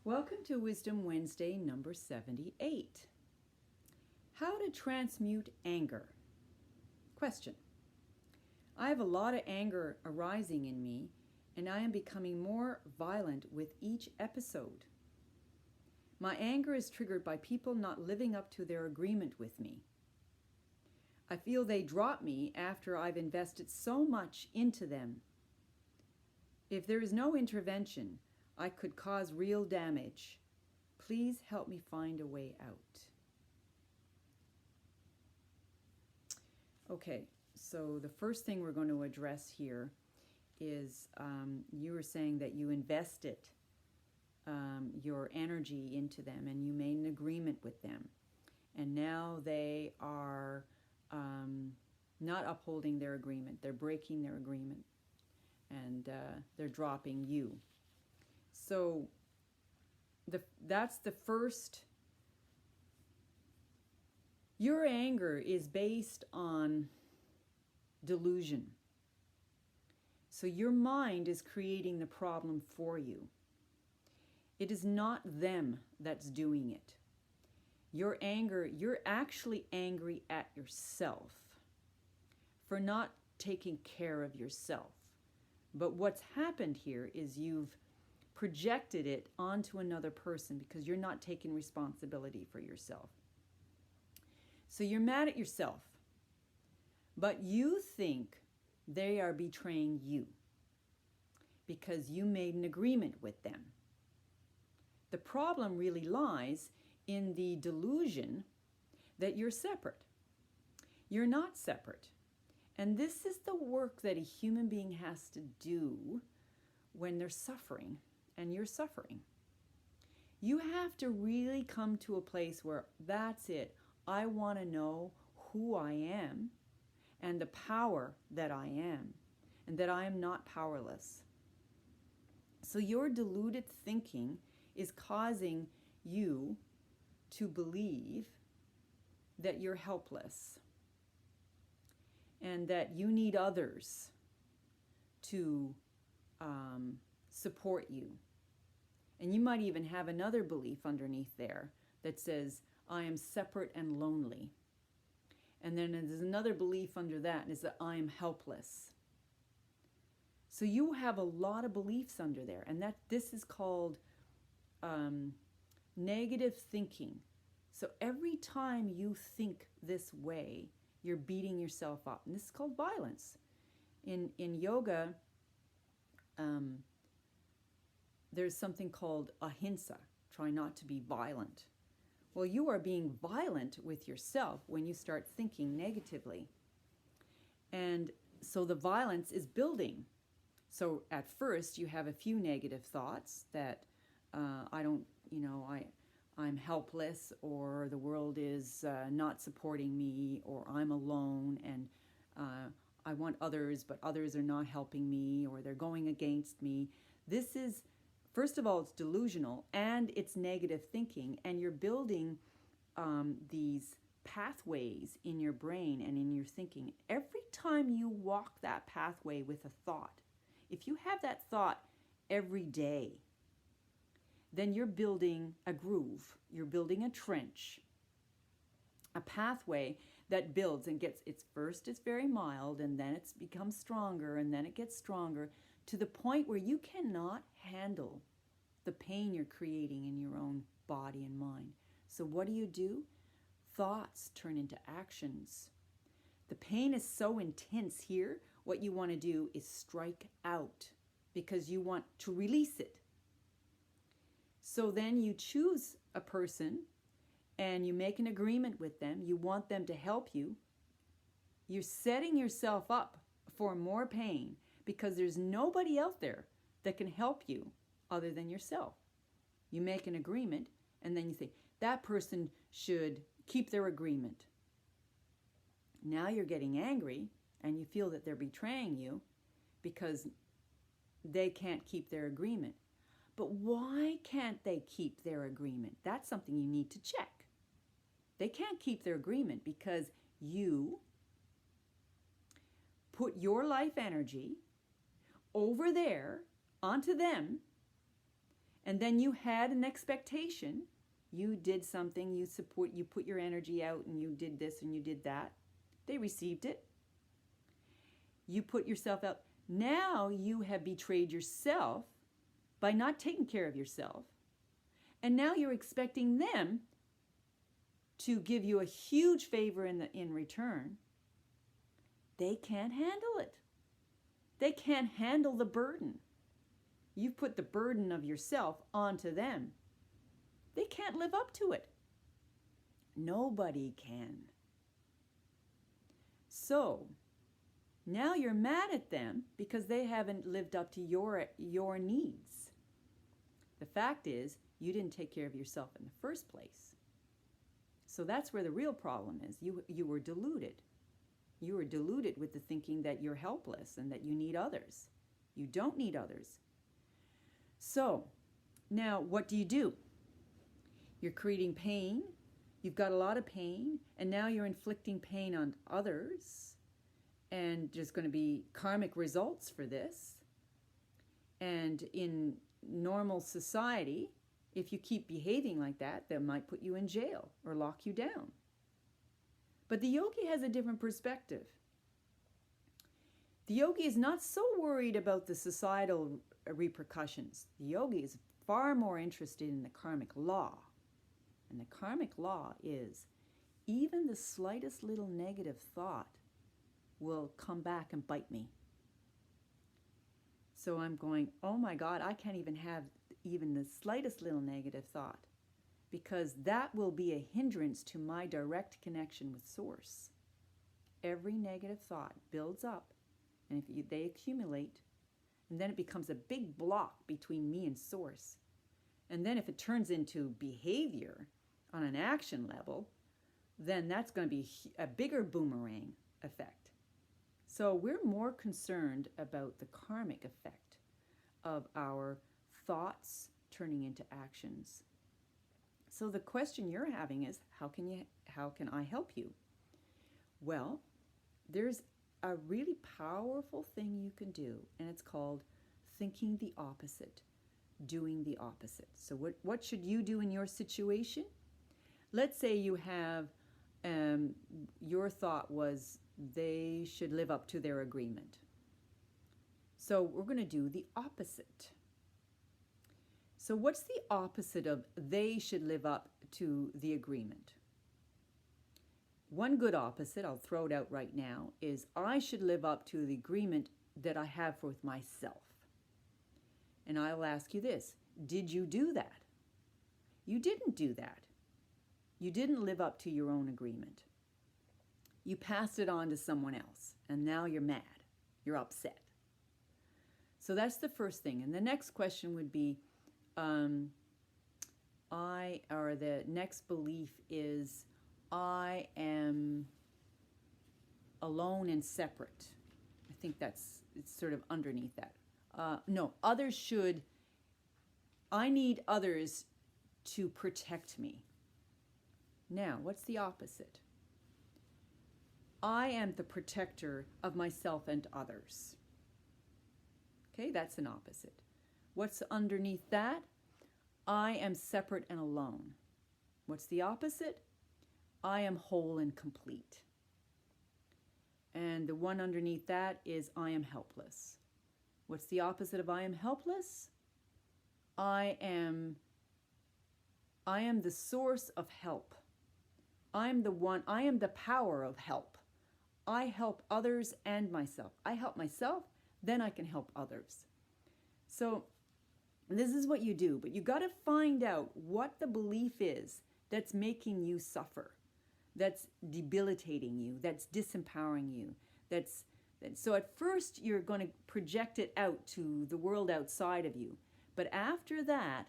Welcome to Wisdom Wednesday number 78. How to transmute anger. Question. I have a lot of anger arising in me, and I am becoming more violent with each episode. My anger is triggered by people not living up to their agreement with me. I feel they drop me after I've invested so much into them. If there is no intervention, I could cause real damage. Please help me find a way out. Okay, so the first thing we're going to address here is you were saying that you invested your energy into them and you made an agreement with them. And now they are not upholding their agreement. They're breaking their agreement. And they're dropping you. So that's the first. Your anger is based on delusion. So your mind is creating the problem for you. It is not them that's doing it. Your anger, you're actually angry at yourself for not taking care of yourself. But what's happened here is you've projected it onto another person because you're not taking responsibility for yourself. So you're mad at yourself, but you think they are betraying you because you made an agreement with them. The problem really lies in the delusion that you're separate. You're not separate. And this is the work that a human being has to do when they're suffering and you're suffering. You have to really come to a place where that's it. I want to know who I am and the power that I am and that I am not powerless. So your deluded thinking is causing you to believe that you're helpless and that you need others to support you. And you might even have another belief underneath there that says, I am separate and lonely. And then there's another belief under that, is that I am helpless. So you have a lot of beliefs under there, and that this is called negative thinking. So every time you think this way, you're beating yourself up. And this is called violence. In yoga, there's something called ahimsa, try not to be violent. Well, you are being violent with yourself when you start thinking negatively. And so the violence is building. So at first you have a few negative thoughts that I'm helpless, or the world is not supporting me, or I'm alone and I want others, but others are not helping me, or they're going against me. This is, first of all, it's delusional and it's negative thinking, and you're building these pathways in your brain and in your thinking. Every time you walk that pathway with a thought, if you have that thought every day, then you're building a groove, you're building a trench, a pathway that builds and gets, it's very mild, and then it becomes stronger, and then it gets stronger, to the point where you cannot handle the pain you're creating in your own body and mind. So what do? Thoughts turn into actions. The pain is so intense here, what you want to do is strike out because you want to release it. So then you choose a person and you make an agreement with them. You want them to help you. You're setting yourself up for more pain because there's nobody out there that can help you other than yourself. You make an agreement and then you think, that person should keep their agreement. Now you're getting angry and you feel that they're betraying you because they can't keep their agreement. But why can't they keep their agreement? That's something you need to check. They can't keep their agreement because you put your life energy over there onto them, And then you had an expectation. You did something, you put your energy out and you did this and you did that. They received it. You put yourself out. Now you have betrayed yourself by not taking care of yourself. And now you're expecting them to give you a huge favor in return. They can't handle it. They can't handle the burden. You've put the burden of yourself onto them. They can't live up to it. Nobody can. So, now you're mad at them because they haven't lived up to your needs. The fact is, you didn't take care of yourself in the first place. So that's where the real problem is. You were deluded. You were deluded with the thinking that you're helpless and that you need others. You don't need others. So, now what do? You're creating pain. You've got a lot of pain, and now you're inflicting pain on others. And there's going to be karmic results for this. And in normal society, if you keep behaving like that, they might put you in jail or lock you down. But the yogi has a different perspective. The yogi is not so worried about the societal repercussions. The yogi is far more interested in the karmic law. And the karmic law is even the slightest little negative thought will come back and bite me. So I'm going, oh my God, I can't even have even the slightest little negative thought, because that will be a hindrance to my direct connection with Source. Every negative thought builds up, and if they accumulate, and then it becomes a big block between me and Source. And then if it turns into behavior on an action level, then that's going to be a bigger boomerang effect. So we're more concerned about the karmic effect of our thoughts turning into actions. So the question you're having is, how can I help you? Well, there's a really powerful thing you can do, and it's called thinking the opposite, doing the opposite. So what should you do in your situation? Let's say you have, your thought was they should live up to their agreement. So we're going to do the opposite. So what's the opposite of they should live up to the agreement? One good opposite, I'll throw it out right now, is I should live up to the agreement that I have with myself. And I'll ask you this, did you do that? You didn't do that. You didn't live up to your own agreement. You passed it on to someone else, and now you're mad. You're upset. So that's the first thing. And the next question would be, the next belief is, I am alone and separate. I think it's sort of underneath that. No, I need others to protect me. Now, what's the opposite? I am the protector of myself and others. Okay, that's an opposite. What's underneath that? I am separate and alone. What's the opposite? I am whole and complete. And the one underneath that is I am helpless. What's the opposite of I am helpless? I am the source of help. I am the power of help. I help others and myself. I help myself, then I can help others. So this is what you do, but you got to find out what the belief is that's making you suffer, that's debilitating you, that's disempowering you. So at first you're going to project it out to the world outside of you. But after that,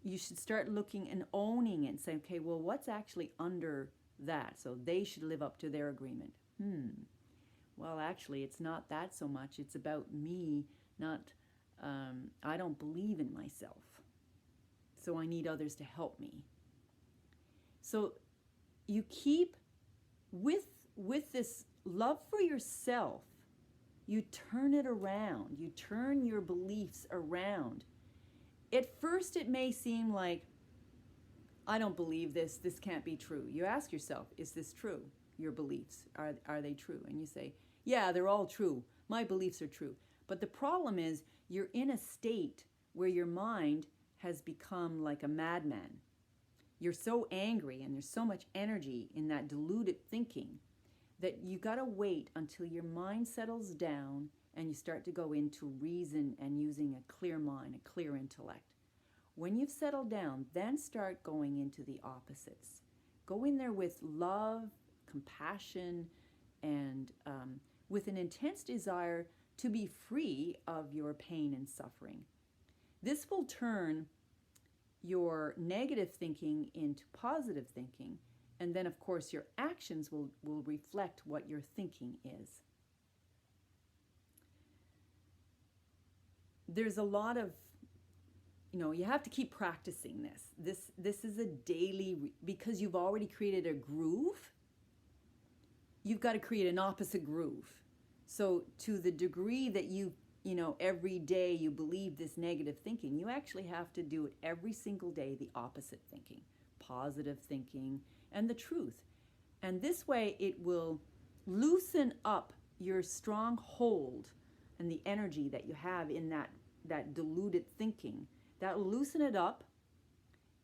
you should start looking and owning it and say, okay, well, what's actually under that? So they should live up to their agreement. Well, actually, it's not that so much. It's about me, I don't believe in myself. So I need others to help me. So you keep, with this love for yourself, you turn it around. You turn your beliefs around. At first, it may seem like, I don't believe this. This can't be true. You ask yourself, is this true? Your beliefs, are they true? And you say, yeah, they're all true. My beliefs are true. But the problem is you're in a state where your mind has become like a madman. You're so angry and there's so much energy in that diluted thinking that you got to wait until your mind settles down and you start to go into reason and using a clear mind, a clear intellect. When you've settled down, then start going into the opposites. Go in there with love, compassion, and with an intense desire to be free of your pain and suffering. This will turn your negative thinking into positive thinking, and then, of course, your actions will reflect what your thinking is. There's a lot of, you have to keep practicing this. This is a daily, because you've already created a groove, you've got to create an opposite groove. So to the degree that every day you believe this negative thinking, you actually have to do it every single day, the opposite thinking, positive thinking, and the truth. And this way it will loosen up your strong hold and the energy that you have in that diluted thinking. That will loosen it up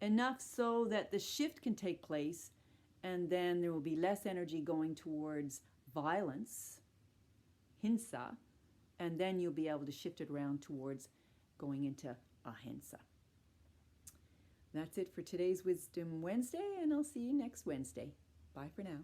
enough so that the shift can take place, and then there will be less energy going towards violence, hinsa, and then you'll be able to shift it around towards going into ahimsa. That's it for today's Wisdom Wednesday, and I'll see you next Wednesday. Bye for now.